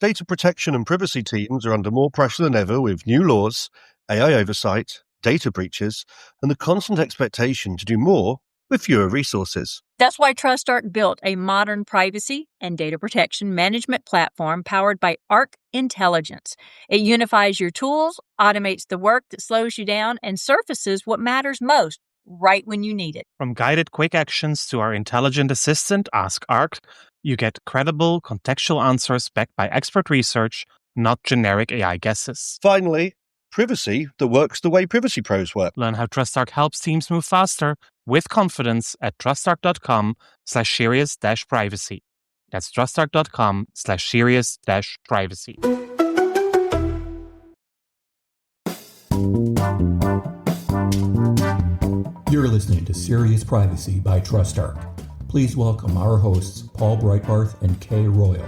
Data protection and privacy teams are under more pressure than ever with new laws, AI oversight, data breaches, and the constant expectation to do more with fewer resources. That's why TrustArc built a modern privacy and data protection management platform powered by Arc Intelligence. It unifies your tools, automates the work that slows you down, and surfaces what matters most right when you need it. From guided quick actions to our intelligent assistant, Ask Arc, you get credible, contextual answers backed by expert research, not generic AI guesses. Finally, privacy that works the way privacy pros work. Learn how TrustArc helps teams move faster with confidence at trustarc.com/serious-privacy. That's trustarc.com/serious-privacy. You're listening to Serious Privacy by TrustArc. Please welcome our hosts, Paul Breitbarth and Kay Royal.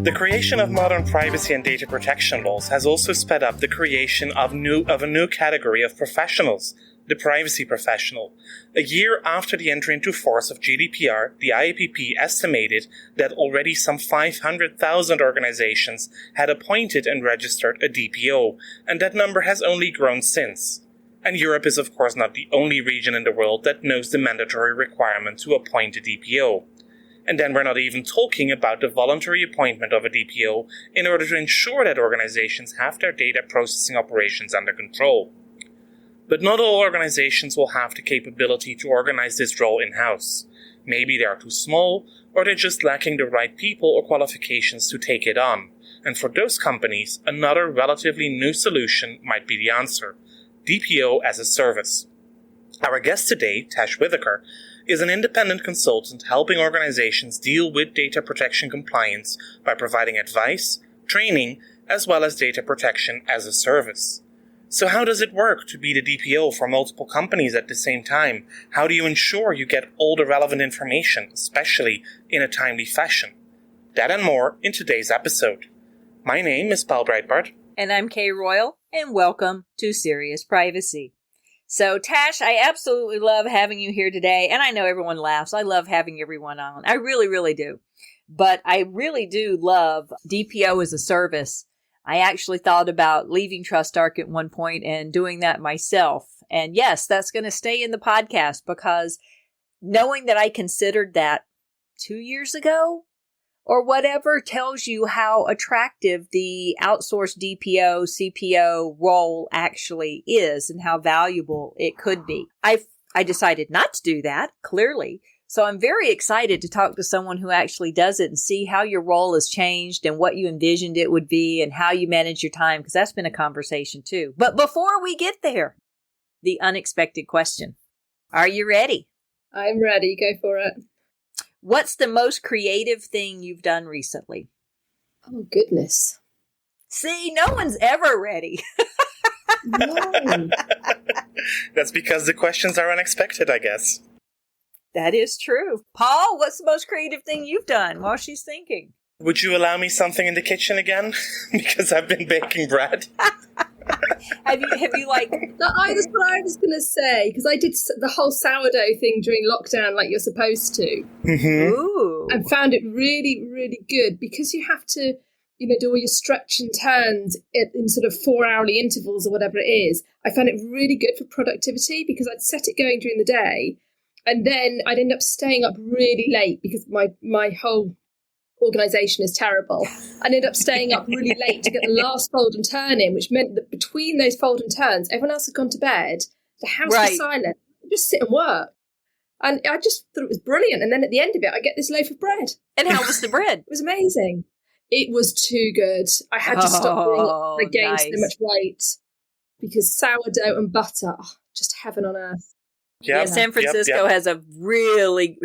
The creation of modern privacy and data protection laws has also sped up the creation of a new category of professionals, the privacy professional. A year after the entry into force of GDPR, the IAPP estimated that already some 500,000 organizations had appointed and registered a DPO, and that number has only grown since. And Europe is of course not the only region in the world that knows the mandatory requirement to appoint a DPO. And then we're not even talking about the voluntary appointment of a DPO in order to ensure that organizations have their data processing operations under control. But not all organizations will have the capability to organize this role in-house. Maybe they are too small, or they're just lacking the right people or qualifications to take it on. And for those companies, another relatively new solution might be the answer: DPO as a service. Our guest today, Tash Whitaker, is an independent consultant helping organizations deal with data protection compliance by providing advice, training, as well as data protection as a service. So how does it work to be the DPO for multiple companies at the same time? How do you ensure you get all the relevant information, especially in a timely fashion? That and more in today's episode. My name is Paul Breitbarth. And I'm Kay Royal, and welcome to Serious Privacy. So, Tash, I absolutely love having you here today, and I know everyone laughs. I love having everyone on. I really, really do. But I really do love DPO as a service. I actually thought about leaving TrustArc at one point and doing that myself. And yes, that's going to stay in the podcast because knowing that I considered that 2 years ago, or whatever, tells you how attractive the outsourced DPO, CPO role actually is and how valuable it could be. I decided not to do that, clearly. So I'm very excited to talk to someone who actually does it and see how your role has changed and what you envisioned it would be and how you manage your time, because that's been a conversation too. But before we get there, the unexpected question. Are you ready? I'm ready. Go for it. What's the most creative thing you've done recently? Oh, goodness. See, no one's ever ready. No. That's because the questions are unexpected, I guess. That is true. Paul, what's the most creative thing you've done while she's thinking? Would you allow me something in the kitchen again? Because I've been baking bread. Have you like... That's what I was going to say, because I did the whole sourdough thing during lockdown like you're supposed to. Mm-hmm. Ooh. And found it really, really good because you have to, do all your stretch and turns in sort of 4-hourly intervals or whatever it is. I found it really good for productivity because I'd set it going during the day and then I'd end up staying up really late because my whole organisation is terrible. I ended up staying up really late to get the last fold and turn in, which meant that between those fold and turns, everyone else had gone to bed. The house was silent. I'd just sit and work. And I just thought it was brilliant. And then at the end of it, I get this loaf of bread. And how was the bread? It was amazing. It was too good. I had to stop doing it. I gained so much weight because sourdough and butter, just heaven on earth. Yeah, San Francisco has really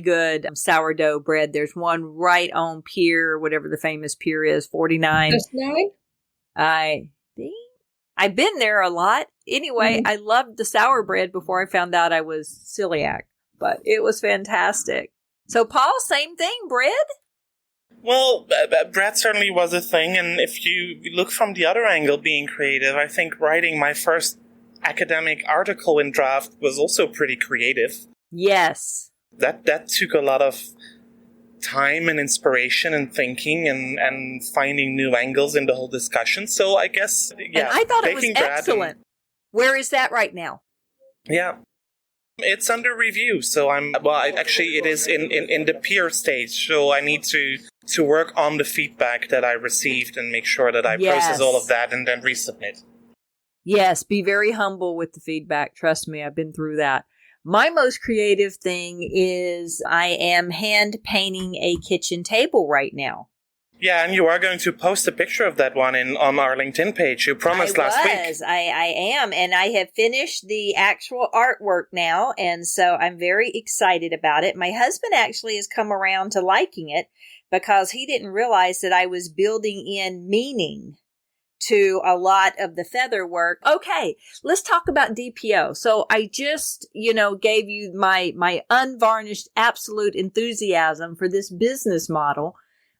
good sourdough bread. There's one right on Pier, whatever the famous pier is, 49. Just 9? I think I've been there a lot. Anyway, I loved the sour bread before I found out I was celiac, but it was fantastic. So, Paul, same thing, bread? Well, bread certainly was a thing, and if you look from the other angle, being creative, I think writing my first academic article in draft was also pretty creative. Yes. That took a lot of time and inspiration and thinking and finding new angles in the whole discussion. So I guess, yeah. And I thought it was baking bread excellent. Where is that right now? Yeah. It's under review. So it is in the peer stage. So I need to work on the feedback that I received and make sure that I process all of that and then resubmit. Yes, be very humble with the feedback. Trust me, I've been through that. My most creative thing is I am hand painting a kitchen table right now. Yeah, and you are going to post a picture of that one on our LinkedIn page. You promised last week. I am, and I have finished the actual artwork now, and so I'm very excited about it. My husband actually has come around to liking it because he didn't realize that I was building in meaning to a lot of the feather work. Okay, let's talk about DPO. So I just, gave you my unvarnished absolute enthusiasm for this business model.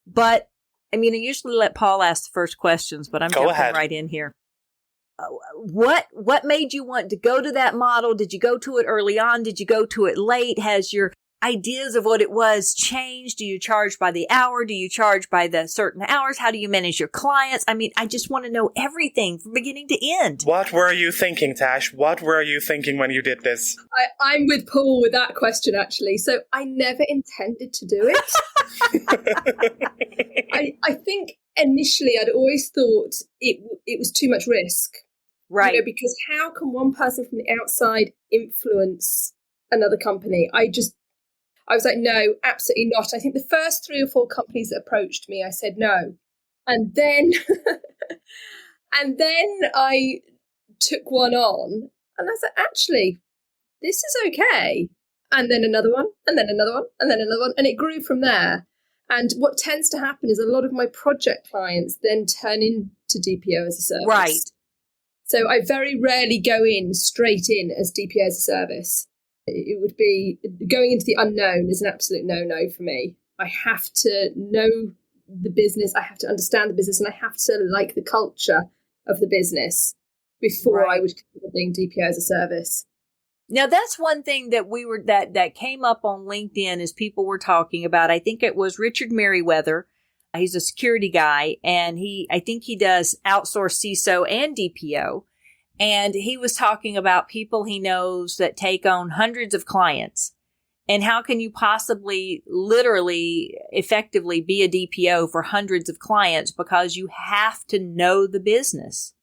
But I usually let Paul ask the first questions, but I'm jumping right in here. What made you want to go to that model? Did you go to it early on? Did you go to it late? Has your ideas of what it was changed? Do you charge by the hour? Do you charge by the certain hours? How do you manage your clients? I just want to know everything from beginning to end. What were you thinking, Tash? What were you thinking when you did this? I'm with Paul with that question, actually. So I never intended to do it. I think initially I'd always thought it was too much risk. Right. Because how can one person from the outside influence another company? I was like, no, absolutely not. I think the first 3 or 4 companies that approached me, I said no. And then I took one on and I said, actually, this is okay. And then another one, and then another one, and then another one. And it grew from there. And what tends to happen is a lot of my project clients then turn into DPO as a service. Right. So I very rarely go in straight in as DPO as a service. It would be going into the unknown is an absolute no-no for me. I have to know the business, I have to understand the business, and I have to like the culture of the business before I would consider being DPO as a service. Now, that's one thing that that came up on LinkedIn as people were talking about. I think it was Richard Merriweather. He's a security guy, and I think he does outsource CISO and DPO. And he was talking about people he knows that take on hundreds of clients. And how can you possibly literally effectively be a DPO for hundreds of clients? Because you have to know the business.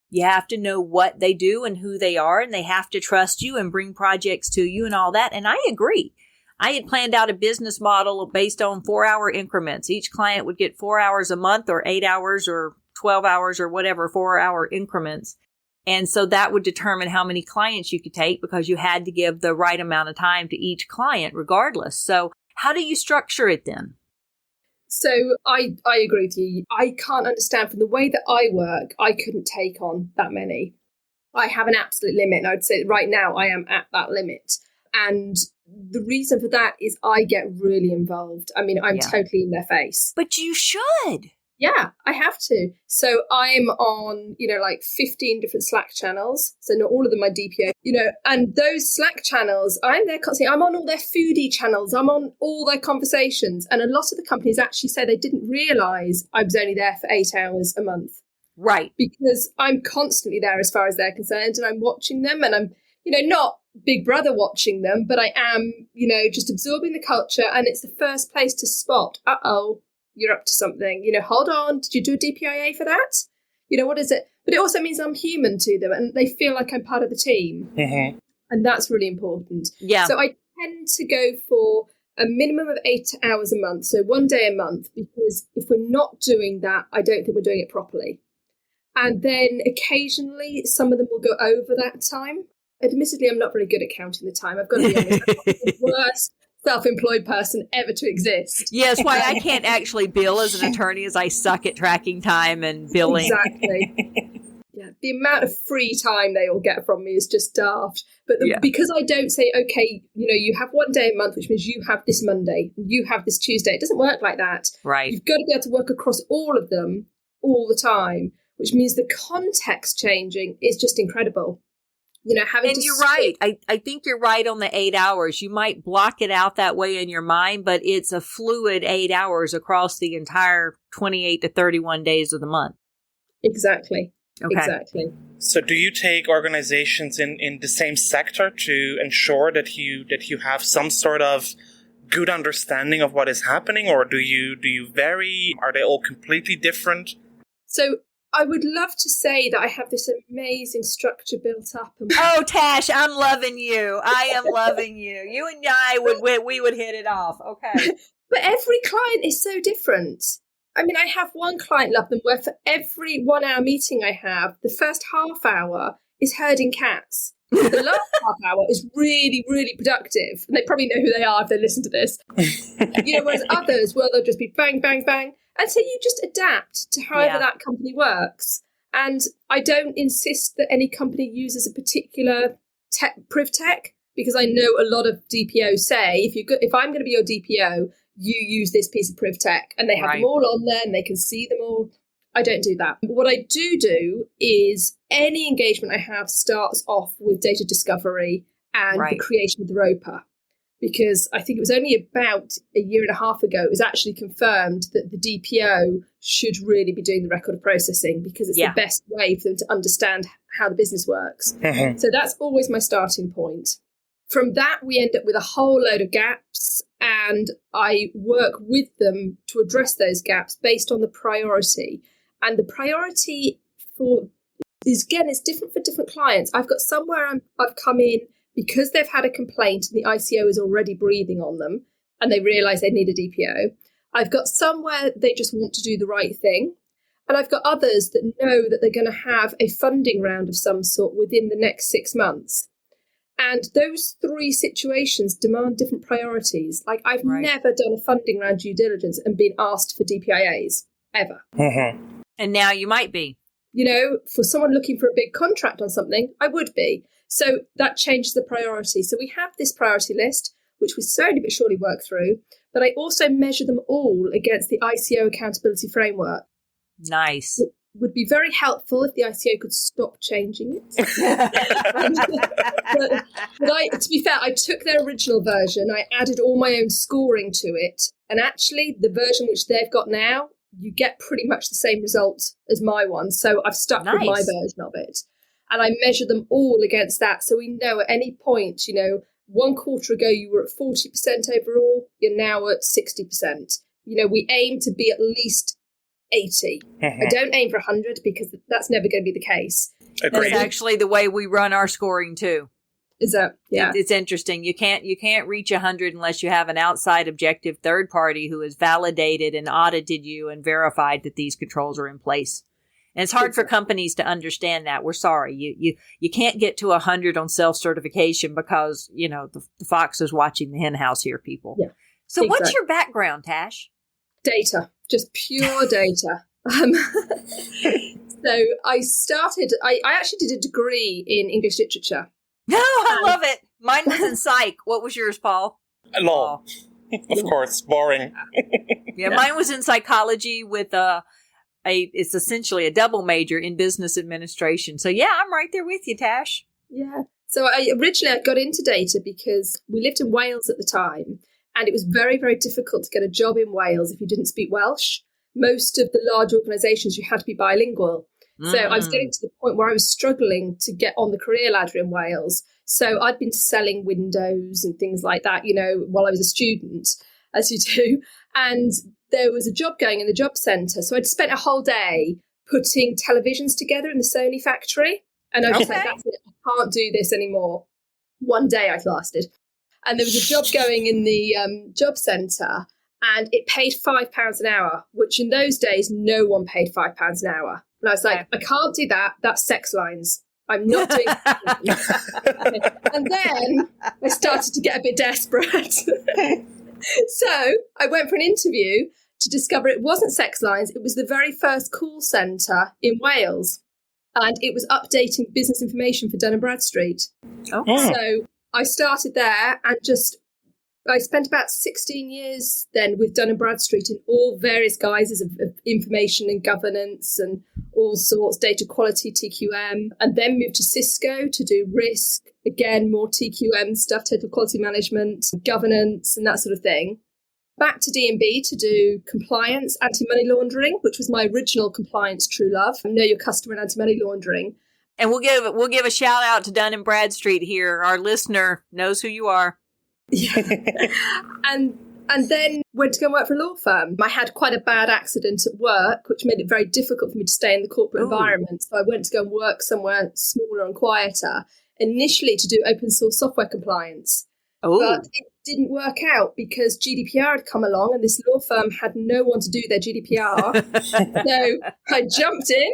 You have to know what they do and who they are, and they have to trust you and bring projects to you and all that. And I agree. I had planned out a business model based on 4-hour increments. Each client would get 4 hours a month or 8 hours or 12 hours or whatever, 4-hour increments. And so that would determine how many clients you could take because you had to give the right amount of time to each client regardless. So how do you structure it then? So I agree with you. I can't understand from the way that I work, I couldn't take on that many. I have an absolute limit. And I would say right now I am at that limit. And the reason for that is I get really involved. I'm totally in their face. But you should. Yeah, I have to. So I'm on, 15 different Slack channels. So not all of them are DPO, and those Slack channels, I'm there constantly. I'm on all their foodie channels. I'm on all their conversations. And a lot of the companies actually say they didn't realize I was only there for 8 hours a month. Right. Because I'm constantly there as far as they're concerned, and I'm watching them, and I'm, not Big Brother watching them, but I am, just absorbing the culture. And it's the first place to spot, you're up to something, hold on, did you do a DPIA for that? What is it? But it also means I'm human to them and they feel like I'm part of the team. Mm-hmm. And that's really important. Yeah. So I tend to go for a minimum of 8 hours a month. So 1 day a month, because if we're not doing that, I don't think we're doing it properly. And then occasionally some of them will go over that time. Admittedly, I'm not very good at counting the time. I've got to be honest. I'm the worst self-employed person ever to exist. Yes, why I can't actually bill as an attorney is I suck at tracking time and billing. Exactly. Yeah, the amount of free time they all get from me is just daft. But because I don't say, okay, you have 1 day a month, which means you have this Monday, you have this Tuesday. It doesn't work like that. Right. You've got to be able to work across all of them all the time, which means the context changing is just incredible. having and to you're right. I think you're right on the 8 hours. You might block it out that way in your mind, but it's a fluid 8 hours across the entire 28 to 31 days of the month. Exactly. Okay. Exactly. So do you take organizations in the same sector to ensure that you have some sort of good understanding of what is happening, or do you vary? Are they all completely different? So I would love to say that I have this amazing structure built up. Oh, Tash, I'm loving you. I am loving you. You and I we would hit it off. Okay. But every client is so different. I mean, I have one client, love them, where for every 1 hour meeting I have, the first half hour is herding cats. The last half hour is really, really productive. And they probably know who they are if they listen to this. Whereas others, well, they'll just be bang, bang, bang. And so you just adapt to however that company works. And I don't insist that any company uses a particular priv tech, because I know a lot of DPOs say, if I'm going to be your DPO, you use this piece of priv tech, and they have them all on there and they can see them all. I don't do that. But what I do is any engagement I have starts off with data discovery and the creation of the ROPA. Because I think it was only about a year and a half ago, it was actually confirmed that the DPO should really be doing the record of processing, because it's the best way for them to understand how the business works. Mm-hmm. So that's always my starting point. From that, we end up with a whole load of gaps, and I work with them to address those gaps based on the priority. And the priority is different for different clients. I've got somewhere I've come in because they've had a complaint and the ICO is already breathing on them and they realise they need a DPO. I've got somewhere they just want to do the right thing. And I've got others that know that they're going to have a funding round of some sort within the next 6 months. And those three situations demand different priorities. Like, I've never done a funding round due diligence and been asked for DPIAs, ever. Mm-hmm. And now you might be. For someone looking for a big contract on something, I would be. So that changes the priority. So we have this priority list, which we slowly but surely work through. But I also measure them all against the ICO accountability framework. Nice. It would be very helpful if the ICO could stop changing it. but to be fair, I took their original version. I added all my own scoring to it. And actually, the version which they've got now, you get pretty much the same result as my one. So I've stuck with my version of it. And I measure them all against that. So we know at any point, 1 quarter ago you were at 40% overall, you're now at 60%. We aim to be at least 80. I don't aim for 100 because that's never going to be the case. Agreed. That's actually the way we run our scoring too. Is that? Yeah. It's interesting. You can't reach 100 unless you have an outside objective third party who has validated and audited you and verified that these controls are in place. And it's hard for companies to understand that. We're sorry. You can't get to 100 on self-certification because, the fox is watching the hen house here, people. Yeah. So what's your background, Tash? Data. Just pure data. So I actually did a degree in English literature. No, I love it. Mine was in psych. What was yours, Paul? Law. Of course. Boring. Yeah, mine was in psychology with it's essentially a double major in business administration. So yeah, I'm right there with you, Tash. Yeah. So originally I got into data because we lived in Wales at the time, and it was very, very difficult to get a job in Wales if you didn't speak Welsh. Most of the large organisations, you had to be bilingual. So I was getting to the point where I was struggling to get on the career ladder in Wales. So I'd been selling windows and things like that, while I was a student, as you do. And there was a job going in the job centre. So I'd spent a whole day putting televisions together in the Sony factory. And I was just like, that's it, I can't do this anymore. One day I lasted. And there was a job going in the job centre, and it paid £5 an hour, which in those days, no one paid £5 an hour. And I was like, I can't do that. That's sex lines. I'm not doing that. And then I started to get a bit desperate. So I went for an interview to discover it wasn't sex lines. It was the very first call centre in Wales. And it was updating business information for Dun & Bradstreet. Okay. So I started there and just I spent about 16 years then with Dun & Bradstreet in all various guises of information and governance and all sorts, data quality, TQM, and then moved to Cisco to do risk, again, more TQM stuff, total quality management, governance, and that sort of thing. Back to D&B to do compliance, anti-money laundering, which was my original compliance true love. Know your customer and anti-money laundering. And we'll give a shout out to Dun & Bradstreet here. Our listener knows who you are. Yeah. and then went to go and work for a law firm. I had quite a bad accident at work, which made it very difficult for me to stay in the corporate environment. So I went to go and work somewhere smaller and quieter, initially to do open source software compliance. But it didn't work out because GDPR had come along and this law firm had no one to do their GDPR. So I jumped in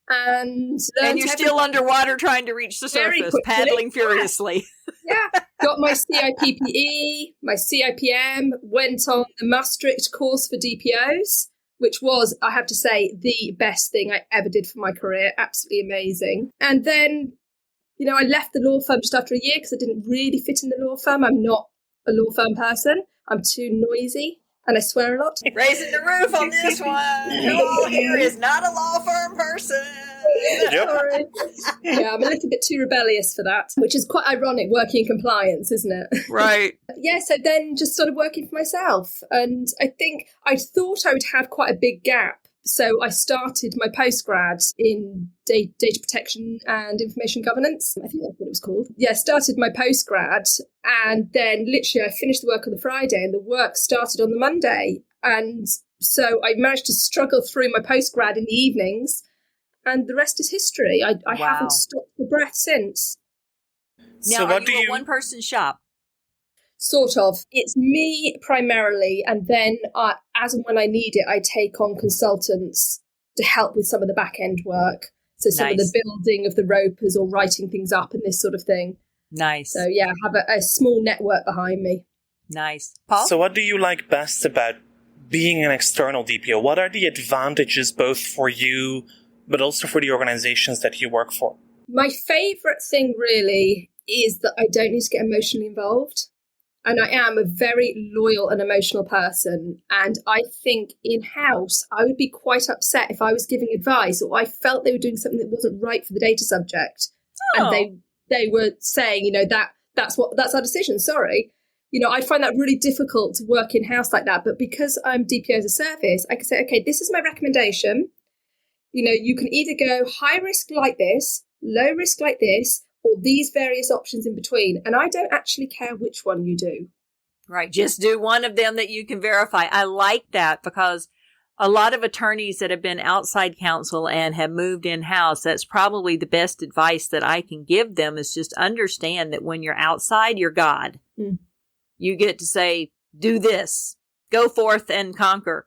and you're still underwater trying to reach the surface, paddling furiously. Yeah, got my CIPPE, my CIPM, went on the Maastricht course for DPOs, which was, I have to say, the best thing I ever did for my career. Absolutely amazing. And then, I left the law firm just after a year because I didn't really fit in the law firm. I'm not a law firm person. I'm too noisy and I swear a lot. Raising the roof on this one. No, here is not a law firm person. Yep. Sorry. Yeah, I'm a little bit too rebellious for that, which is quite ironic working in compliance, isn't it? Right. Yeah, so then just started working for myself. And I think I thought I would have quite a big gap. So I started my postgrad in data protection and information governance. I think that's what it was called. Yeah, started my postgrad and then literally I finished the work on the Friday and the work started on the Monday. And so I managed to struggle through my postgrad in the evenings and the rest is history. I haven't stopped for breath since. Now, are you a one-person shop? Sort of. It's me primarily, and then as and when I need it, I take on consultants to help with some of the back-end work. So some of the building of the ropers or writing things up and this sort of thing. Nice. So yeah, I have a small network behind me. Nice. Paul? So what do you like best about being an external DPO? What are the advantages both for you, but also for the organizations that you work for? My favourite thing really is that I don't need to get emotionally involved. And I am a very loyal and emotional person. And I think in-house, I would be quite upset if I was giving advice or I felt they were doing something that wasn't right for the data subject. And they were saying, that's our decision. Sorry. I find that really difficult to work in-house like that. But because I'm DPO as a service, I can say, okay, this is my recommendation. You can either go high risk like this, low risk like this, or these various options in between. And I don't actually care which one you do. Right. Just do one of them that you can verify. I like that because a lot of attorneys that have been outside counsel and have moved in-house, that's probably the best advice that I can give them is just understand that when you're outside, you're God. Mm. You get to say, do this, go forth and conquer.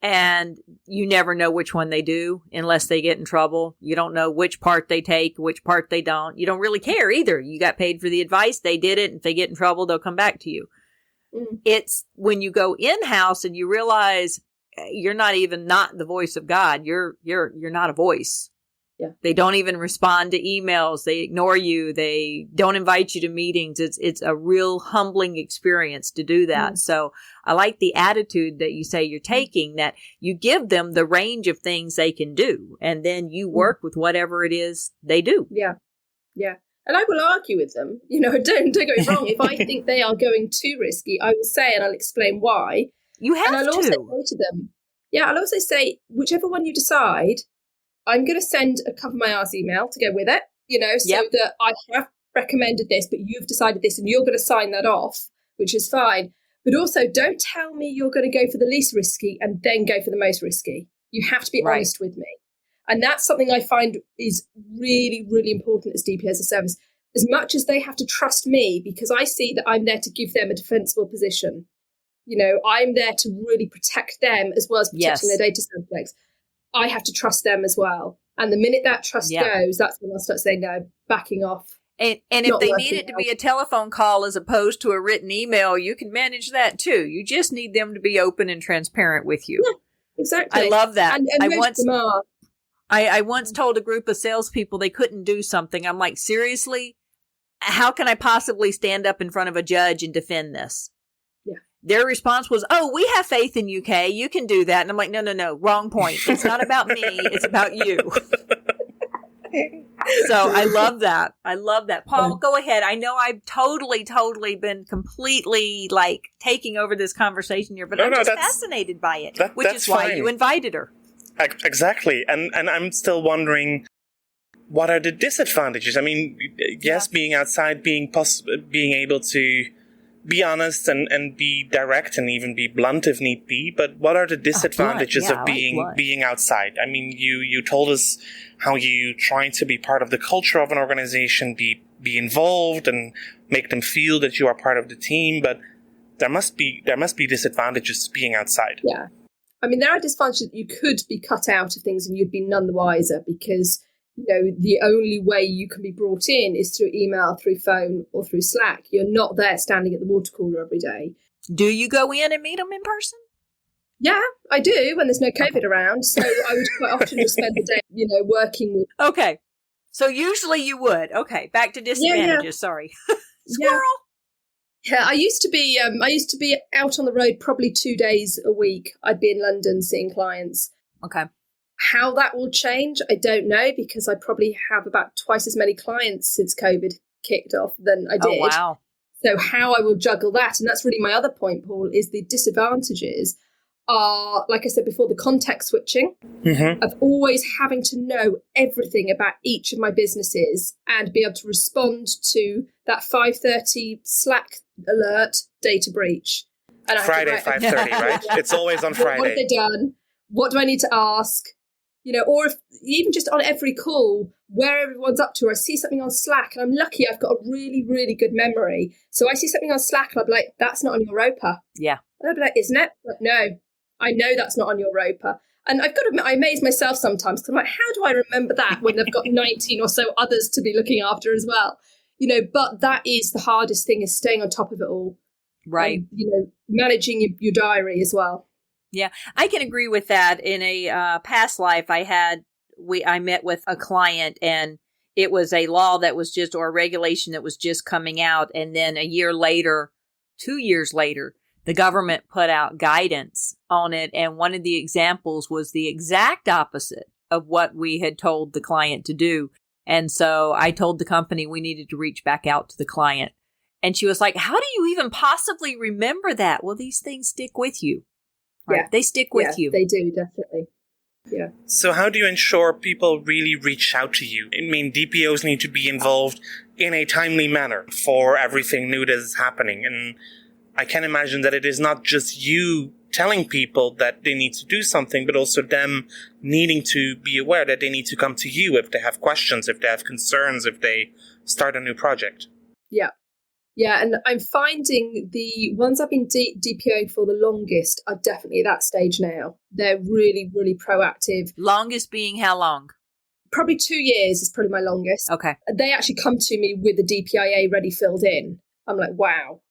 And you never know which one they do unless they get in trouble. You don't know which part they take, which part they don't. You don't really care either. You got paid for the advice. They did it. And if they get in trouble, they'll come back to you. Mm. It's when you go in-house and you realize you're not even not the voice of God. You're not a voice. Yeah. They don't even respond to emails. They ignore you. They don't invite you to meetings. It's a real humbling experience to do that. Mm. So I like the attitude that you say you're taking, that you give them the range of things they can do, and then you work with whatever it is they do. Yeah. Yeah. And I will argue with them. Don't get me wrong. If I think they are going too risky, I will say and I'll explain why. You have to. And I'll also say to them, I'll also say, whichever one you decide, I'm going to send a cover my arse email to go with it, so that I have recommended this, but you've decided this and you're going to sign that off, which is fine. But also don't tell me you're going to go for the least risky and then go for the most risky. You have to be honest with me. And that's something I find is really, really important as DPO as a service. As much as they have to trust me, because I see that I'm there to give them a defensible position. I'm there to really protect them as well as protecting their data subjects. I have to trust them as well. And the minute that trust goes, that's when I'll start saying, no, backing off. And if they need it to be a telephone call as opposed to a written email, you can manage that too. You just need them to be open and transparent with you. Yeah, exactly. I love that. And most of them are. I once told a group of salespeople they couldn't do something. I'm like, seriously? How can I possibly stand up in front of a judge and defend this? their response was, "Oh, we have faith in UK. You can do that." And I'm like, no, wrong point. It's not about me. It's about you. So I love that. Paul, go ahead. I know I've totally been completely like taking over this conversation here, but I'm just fascinated by it, which is why you invited her. Exactly. And I'm still wondering, what are the disadvantages? I mean, yes, being outside, being able to be honest and be direct and even be blunt if need be, but what are the disadvantages of being outside? I mean, you told us how you try to be part of the culture of an organization, be involved and make them feel that you are part of the team, but there must be disadvantages to being outside. Yeah. I mean, there are disadvantages that you could be cut out of things and you'd be none the wiser, because the only way you can be brought in is through email, through phone, or through Slack. You're not there standing at the water cooler every day. Do you go in and meet them in person? Yeah, I do when there's no COVID around. So I would quite often just spend the day, working with. Okay. So usually you would. Okay. Back to disadvantages. Yeah. Sorry. Squirrel. Yeah, I used to be out on the road probably 2 days a week. I'd be in London seeing clients. Okay. How that will change, I don't know, because I probably have about twice as many clients since COVID kicked off than I did. Oh, wow. So how I will juggle that, and that's really my other point, Paul, is the disadvantages are, like I said before, the context switching, of always having to know everything about each of my businesses and be able to respond to that 5:30 Slack alert data breach. And Friday, 5:30, right? It's always on Friday. What have they done? What do I need to ask? Or if even just on every call, where everyone's up to, I see something on Slack, and I'm lucky I've got a really, really good memory. So I see something on Slack and I'll be like, that's not on your roper. Yeah. And I'll be like, isn't it? But no, I know that's not on your roper. And I've got to admit, I amaze myself sometimes, because I'm like, how do I remember that when they've got 19 or so others to be looking after as well? But that is the hardest thing, is staying on top of it all. Right. And, managing your diary as well. Yeah, I can agree with that. In a past life, I met with a client, and it was a law that was or a regulation that was just coming out. And then 2 years later, the government put out guidance on it. And one of the examples was the exact opposite of what we had told the client to do. And so I told the company we needed to reach back out to the client. And she was like, how do you even possibly remember that? Well, these things stick with you. Right? Yeah. They stick with you. They do, definitely. Yeah. So how do you ensure people really reach out to you? I mean, DPOs need to be involved in a timely manner for everything new that is happening. And I can imagine that it is not just you telling people that they need to do something, but also them needing to be aware that they need to come to you if they have questions, if they have concerns, if they start a new project. Yeah. Yeah, and I'm finding the ones I've been DPOing for the longest are definitely at that stage now. They're really, really proactive. Longest being how long? Probably 2 years is probably my longest. Okay. They actually come to me with the DPIA ready filled in. I'm like, wow,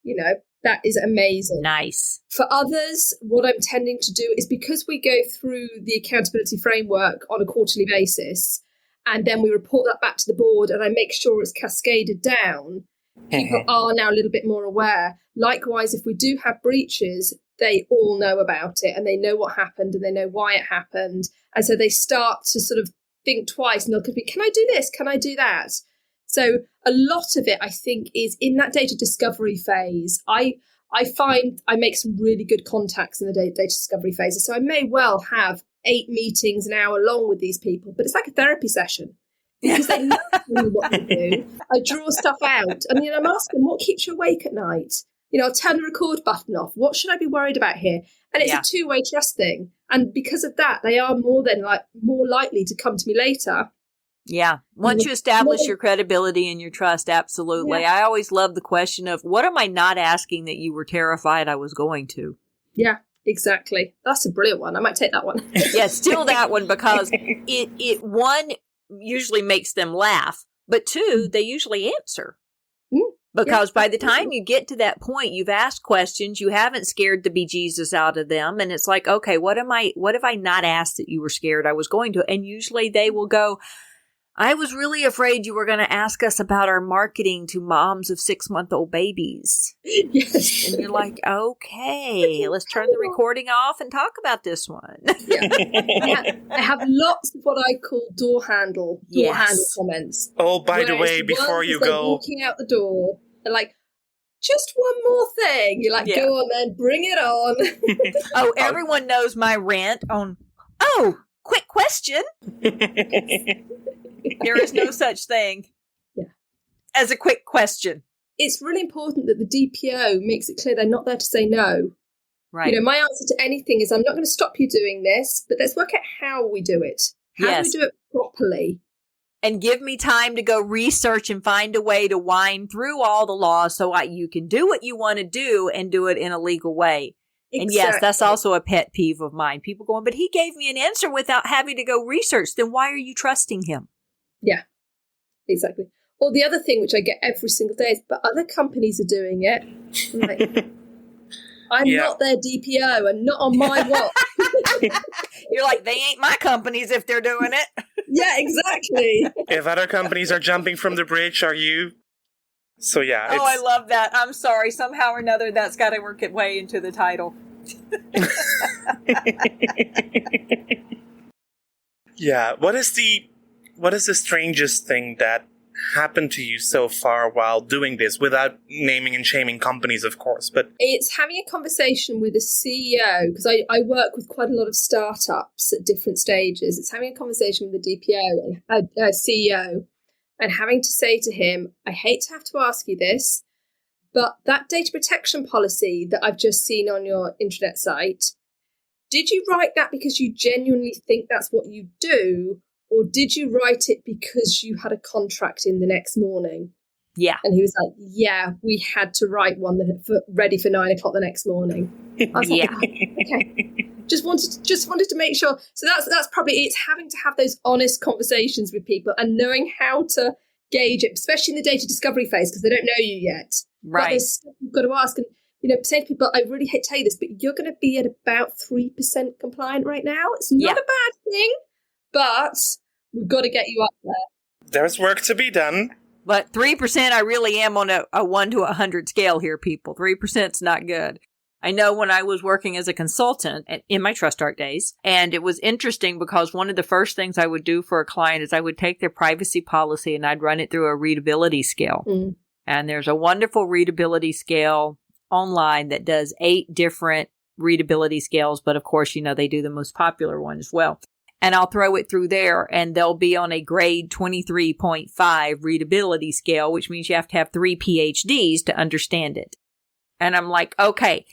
that is amazing. Nice. For others, what I'm tending to do is, because we go through the accountability framework on a quarterly basis, and then we report that back to the board, and I make sure it's cascaded down, people are now a little bit more aware. Likewise, if we do have breaches, they all know about it, and they know what happened, and they know why it happened. And so they start to sort of think twice, and they'll be, can I do this? Can I do that? So a lot of it, I think, is in that data discovery phase. I find I make some really good contacts in the data discovery phases. So I may well have 8 meetings an hour long with these people, but it's like a therapy session. Because they know what they do. I draw stuff out, and I'm asking, what keeps you awake at night? I'll turn the record button off. What should I be worried about here? And it's a two-way trust thing. And because of that, they are more likely to come to me later. Yeah. Once you establish your credibility and your trust, absolutely. Yeah. I always love the question of, what am I not asking that you were terrified I was going to? Yeah, exactly. That's a brilliant one. I might take that one. Yeah, steal that one, because it one usually makes them laugh, but 2, they usually answer. Because by the time you get to that point, you've asked questions, you haven't scared the bejesus out of them, and it's like, okay, what have I not asked that you were scared I was going to? And usually they will go, I was really afraid you were going to ask us about our marketing to moms of 6-month-old babies. Yes. And you're like, okay, let's turn the recording off and talk about this one. Yeah. I have lots of what I call door handle comments. Oh, by the way, before you go, walking out the door, they're like, just one more thing. You're like, go on then, bring it on. Oh, everyone knows my rant on, quick question. There is no such thing as a quick question. It's really important that the DPO makes it clear they're not there to say no. Right. You know, my answer to anything is I'm not going to stop you doing this, but let's work out how we do it. How do we do it properly? And give me time to go research and find a way to wind through all the laws so you can do what you want to do and do it in a legal way. Exactly. And yes, that's also a pet peeve of mine. People going, but he gave me an answer without having to go research. Then why are you trusting him? Yeah, exactly. Or the other thing, which I get every single day, is, but other companies are doing it. I'm like, I'm not their DPO and not on my watch. You're like, they ain't my companies if they're doing it. Yeah, exactly. If other companies are jumping from the bridge, are you? So yeah. Oh, I love that. I'm sorry. Somehow or another, that's got to work its way into the title. Yeah. What is the strangest thing that happened to you so far while doing this, without naming and shaming companies, of course? But it's having a conversation with a CEO, because I work with quite a lot of startups at different stages. It's having a conversation with the DPO and CEO and having to say to him, I hate to have to ask you this, but that data protection policy that I've just seen on your intranet site, did you write that because you genuinely think that's what you do? Or did you write it because you had a contract in the next morning? Yeah. And he was like, yeah, we had to write one ready for 9 o'clock the next morning. I was like, okay. Just wanted to make sure. So that's probably, it's having to have those honest conversations with people and knowing how to gauge it, especially in the data discovery phase, because they don't know you yet. Right. But there's stuff you've got to ask. And, saying to people, I really hate to tell you this, but you're going to be at about 3% compliant right now. It's not a bad thing, but we've got to get you up there. There's work to be done. But 3%, I really am on a 1 to 100 scale here, people. 3% is not good. I know when I was working as a consultant in my TrustArc days, and it was interesting because one of the first things I would do for a client is I would take their privacy policy and I'd run it through a readability scale. Mm. And there's a wonderful readability scale online that does 8 different readability scales. But of course, they do the most popular one as well. And I'll throw it through there and they'll be on a grade 23.5 readability scale, which means you have to have 3 PhDs to understand it. And I'm like, okay,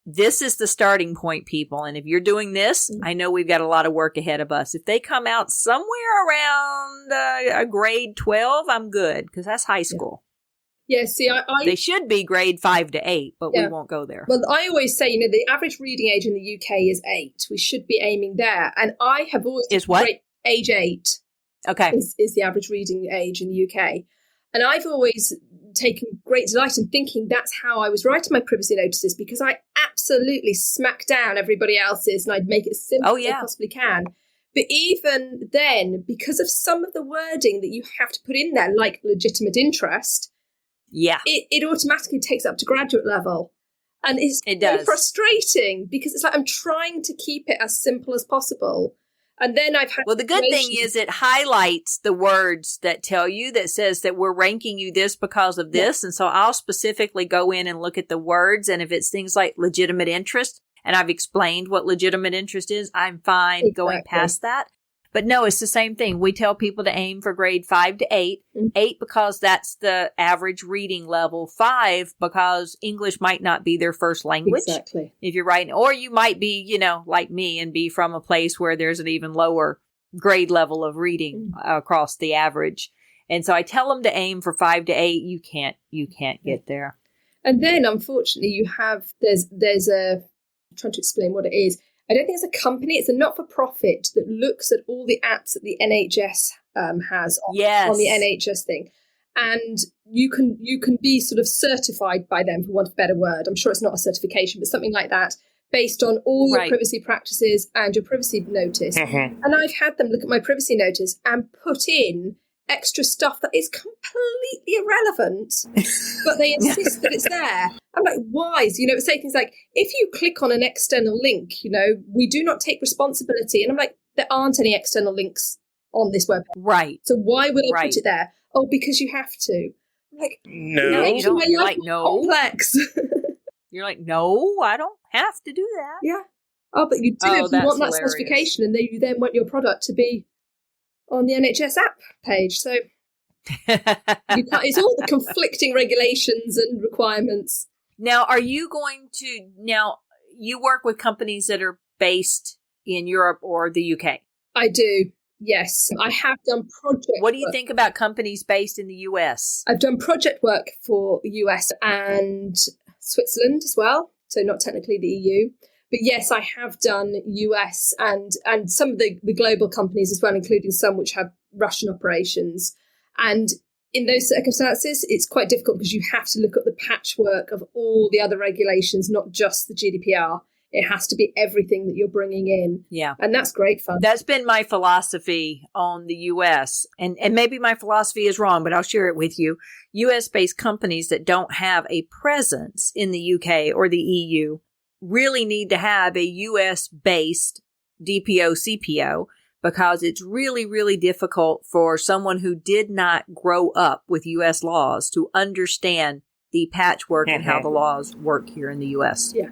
this is the starting point, people. And if you're doing this, I know we've got a lot of work ahead of us. If they come out somewhere around a grade 12, I'm good because that's high school. Yeah, see, they should be grade 5 to 8, but we won't go there. Well, I always say, the average reading age in the UK is 8. We should be aiming there. And I have always... Is what? Age 8. Okay. Is the average reading age in the UK. And I've always taken great delight in thinking that's how I was writing my privacy notices, because I absolutely smack down everybody else's and I'd make it as simple as I possibly can. But even then, because of some of the wording that you have to put in there, like legitimate interest... Yeah. It automatically takes up to graduate level. And it does. Frustrating because it's like I'm trying to keep it as simple as possible. And then I've had... Well, the good thing is it highlights the words that tell you, that says that we're ranking you this because of this. And so I'll specifically go in and look at the words. And if it's things like legitimate interest, and I've explained what legitimate interest is, I'm fine going past that. But no, it's the same thing. We tell people to aim for grade 5 to 8. 8 because that's the average reading level. 5 because English might not be their first language. Exactly. If you're writing, or you might be, like me and be from a place where there's an even lower grade level of reading across the average. And so I tell them to aim for 5 to 8. You can't get there. And then unfortunately you have, there's a, I'm trying to explain what it is. I don't think it's a company, it's a not-for-profit that looks at all the apps that the NHS has on the NHS thing. And you can be sort of certified by them, for want of a better word. I'm sure it's not a certification, but something like that, based on all your privacy practices and your privacy notice. Mm-hmm. And I've had them look at my privacy notice and put in extra stuff that is completely irrelevant, but they insist that it's there. I'm like, why? So, it's say things like, if you click on an external link, we do not take responsibility. And I'm like, there aren't any external links on this webpage. Right. So why would I put it there? Oh, because you have to. I'm like, no. You don't, you're like, no. Complex. You're like, no, I don't have to do that. Yeah. Oh, but you do if you want that hilarious. specification, and you then want your product to be on the NHS app page. So it's all the conflicting regulations and requirements. Now, you work with companies that are based in Europe or the UK? I do, yes. I have done project What do you work. think about companies based in the US? I've done project work for US and Switzerland as well, so not technically the EU. But yes, I have done US and some of the global companies as well, including some which have Russian operations. And in those circumstances, it's quite difficult because you have to look at the patchwork of all the other regulations, not just the GDPR. It has to be everything that you're bringing in. Yeah. And that's great fun. That's been my philosophy on the US. And maybe my philosophy is wrong, but I'll share it with you. US-based companies that don't have a presence in the UK or the EU really need to have a US-based DPO, CPO, because it's really, really difficult for someone who did not grow up with US laws to understand the patchwork and how the laws work here in the US. Yeah.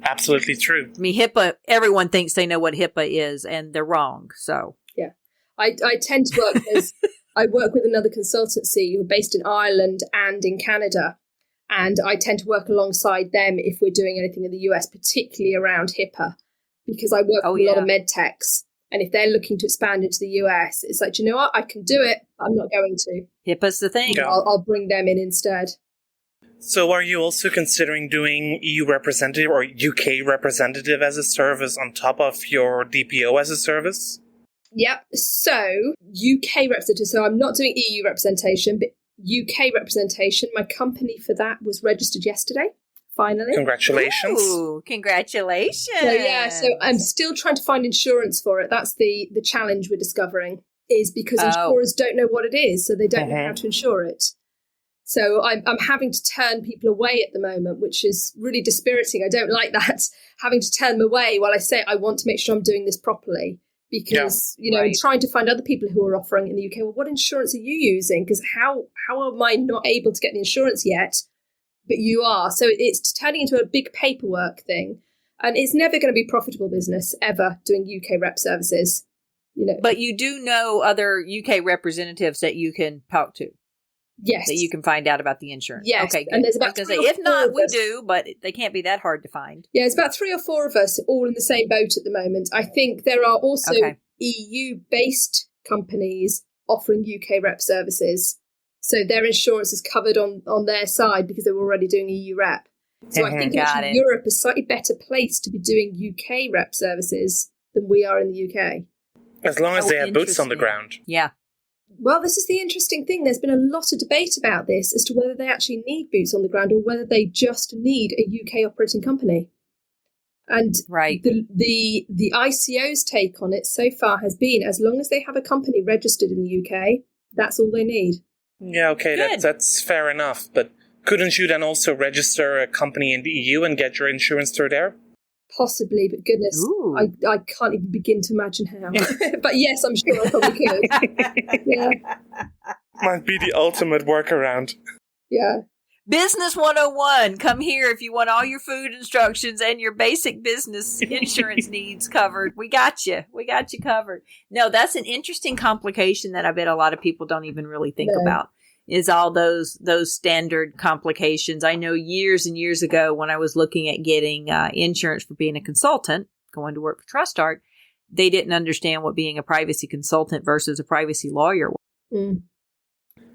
Absolutely true. I mean, HIPAA, everyone thinks they know what HIPAA is, and they're wrong. So, yeah. I tend to work I work with another consultancy who are based in Ireland and in Canada. And I tend to work alongside them if we're doing anything in the US, particularly around HIPAA, because I work with a lot of med techs. And if they're looking to expand into the US, it's like, do you know what? I can do it. I'm not going to. HIPAA's the thing. Yeah. I'll bring them in instead. So are you also considering doing EU representative or UK representative as a service on top of your DPO as a service? Yep. So UK representative. So I'm not doing EU representation, but UK representation. My company for that was registered yesterday, finally. Congratulations. Ooh, congratulations. So I'm still trying to find insurance for it. That's the challenge we're discovering, is because insurers don't know what it is, so they don't know how to insure it. So I'm having to turn people away at the moment, which is really dispiriting. I don't like that, having to turn them away while I say I want to make sure I'm doing this properly. Because, I'm trying to find other people who are offering in the UK, well, what insurance are you using? Because how am I not able to get the insurance yet, but you are? So it's turning into a big paperwork thing. And it's never going to be profitable business, ever, doing UK rep services. But you do know other UK representatives that you can talk to. Yes. That you can find out about the insurance. Yes. Okay, good. And there's about if not, we do, but they can't be that hard to find. Yeah, it's about 3 or 4 of us all in the same boat at the moment. I think there are also EU-based companies offering UK rep services. So their insurance is covered on their side because they were already doing EU rep. So I think actually Europe is a slightly better place to be doing UK rep services than we are in the UK. As long as they have boots on the ground. Yeah. Well, this is the interesting thing. There's been a lot of debate about this as to whether they actually need boots on the ground or whether they just need a UK operating company. And the ICO's take on it so far has been, as long as they have a company registered in the UK, that's all they need. Yeah, okay, that's fair enough. But couldn't you then also register a company in the EU and get your insurance through there? Possibly, but goodness, I can't even begin to imagine how. But yes, I'm sure I probably could. Yeah. Might be the ultimate workaround. Yeah. Business 101. Come here if you want all your food instructions and your basic business insurance needs covered. We got you. We got you covered. No, that's an interesting complication that I bet a lot of people don't even really think about. Is all those standard complications. I know years and years ago when I was looking at getting insurance for being a consultant, going to work for TrustArc, they didn't understand what being a privacy consultant versus a privacy lawyer was. Mm.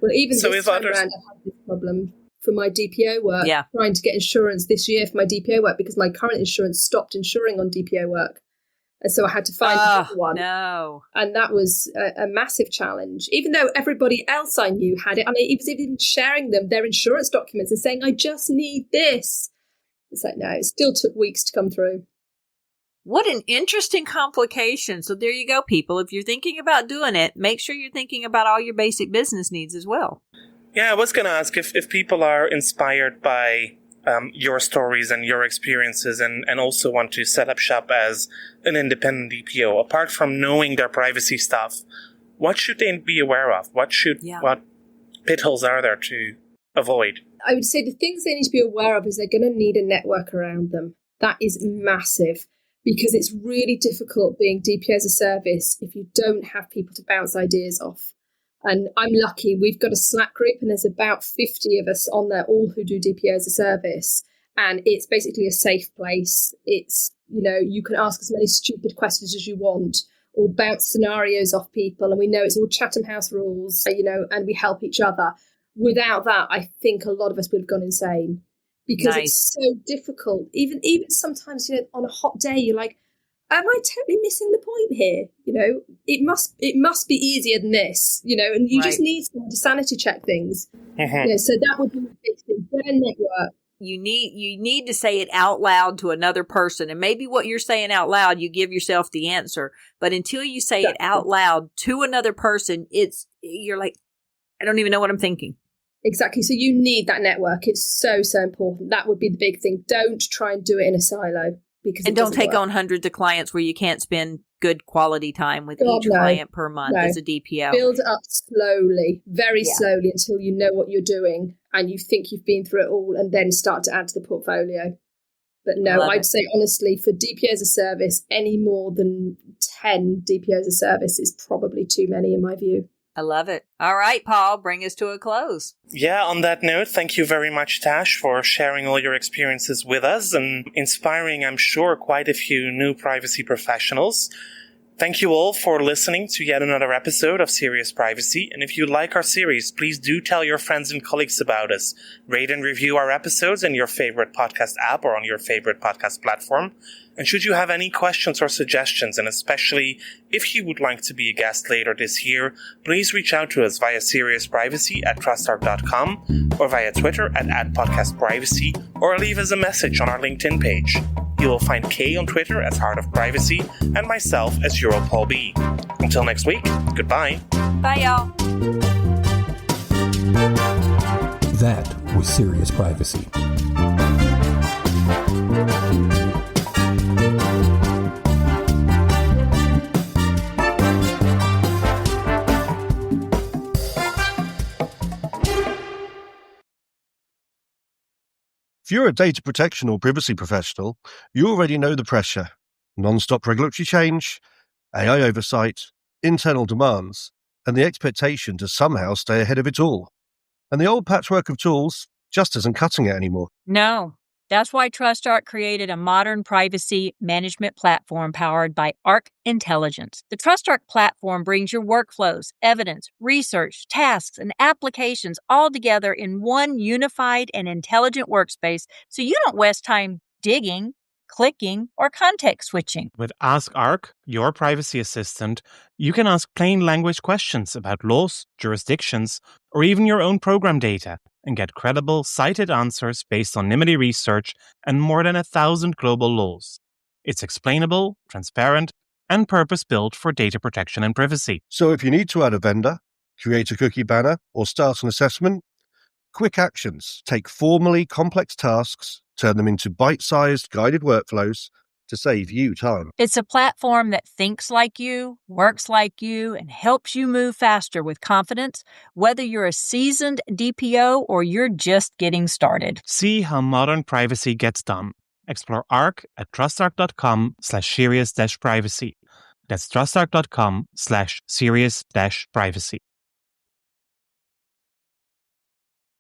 Well, even this time around, I've had this problem for my DPO work, trying to get insurance this year for my DPO work because my current insurance stopped insuring on DPO work. And so I had to find another one. No. And that was a massive challenge. Even though everybody else I knew had it, and I was even sharing them their insurance documents and saying, I just need this. It's like, no, it still took weeks to come through. What an interesting complication. So there you go, people. If you're thinking about doing it, make sure you're thinking about all your basic business needs as well. Yeah, I was going to ask if people are inspired by your stories and your experiences and also want to set up shop as an independent DPO, apart from knowing their privacy stuff, what should they be aware of? What pitholes are there to avoid? I would say the things they need to be aware of is they're going to need a network around them. That is massive, because it's really difficult being DPO as a service if you don't have people to bounce ideas off. And I'm lucky, we've got a Slack group and there's about 50 of us on there, all who do DPO as a service. And it's basically a safe place. It's, you can ask as many stupid questions as you want or bounce scenarios off people. And we know it's all Chatham House rules, and we help each other. Without that, I think a lot of us would have gone insane, because It's so difficult. Even sometimes, on a hot day, you're like, am I totally missing the point here? It must be easier than this, and you just need someone to sanity check things. Mm-hmm. So that would be the big thing. Get a network. You need to say it out loud to another person. And maybe what you're saying out loud, you give yourself the answer. But until you say it out loud to another person, you're like, I don't even know what I'm thinking. Exactly. So you need that network. It's so, so important. That would be the big thing. Don't try and do it in a silo. And don't take on hundreds of clients where you can't spend good quality time with each client per month as a DPO. Build it up slowly, very slowly, until you know what you're doing and you think you've been through it all, and then start to add to the portfolio. But no, I'd say honestly, for DPO as a service, any more than 10 DPO as a service is probably too many in my view. I love it. All right, Paul, bring us to a close. Yeah, on that note, thank you very much, Tash, for sharing all your experiences with us and inspiring, I'm sure, quite a few new privacy professionals. Thank you all for listening to yet another episode of Serious Privacy. And if you like our series, please do tell your friends and colleagues about us. Rate and review our episodes in your favorite podcast app or on your favorite podcast platform. And should you have any questions or suggestions, and especially if you would like to be a guest later this year, please reach out to us via seriousprivacy@trustarc.com or via Twitter at @podcastprivacy, or leave us a message on our LinkedIn page. You will find Kay on Twitter as Heart of Privacy and myself as Paul B. Until next week, goodbye. Bye, y'all. That was Serious Privacy. If you're a data protection or privacy professional, you already know the pressure. Non-stop regulatory change, AI oversight, internal demands, and the expectation to somehow stay ahead of it all. And the old patchwork of tools just isn't cutting it anymore. No. That's why TrustArc created a modern privacy management platform powered by Arc Intelligence. The TrustArc Platform brings your workflows, evidence, research, tasks, and applications all together in one unified and intelligent workspace, so you don't waste time digging, clicking, or context switching. With Ask Arc, your privacy assistant, you can ask plain language questions about laws, jurisdictions, or even your own program data, and get credible, cited answers based on NIMBY research and more than 1,000 global laws. It's explainable, transparent, and purpose-built for data protection and privacy. So if you need to add a vendor, create a cookie banner, or start an assessment, quick actions take formally complex tasks, turn them into bite-sized guided workflows to save you time. It's a platform that thinks like you, works like you, and helps you move faster with confidence, whether you're a seasoned DPO or you're just getting started. See how modern privacy gets done. Explore Arc at trustarc.com/serious-privacy. That's trustarc.com/serious-privacy.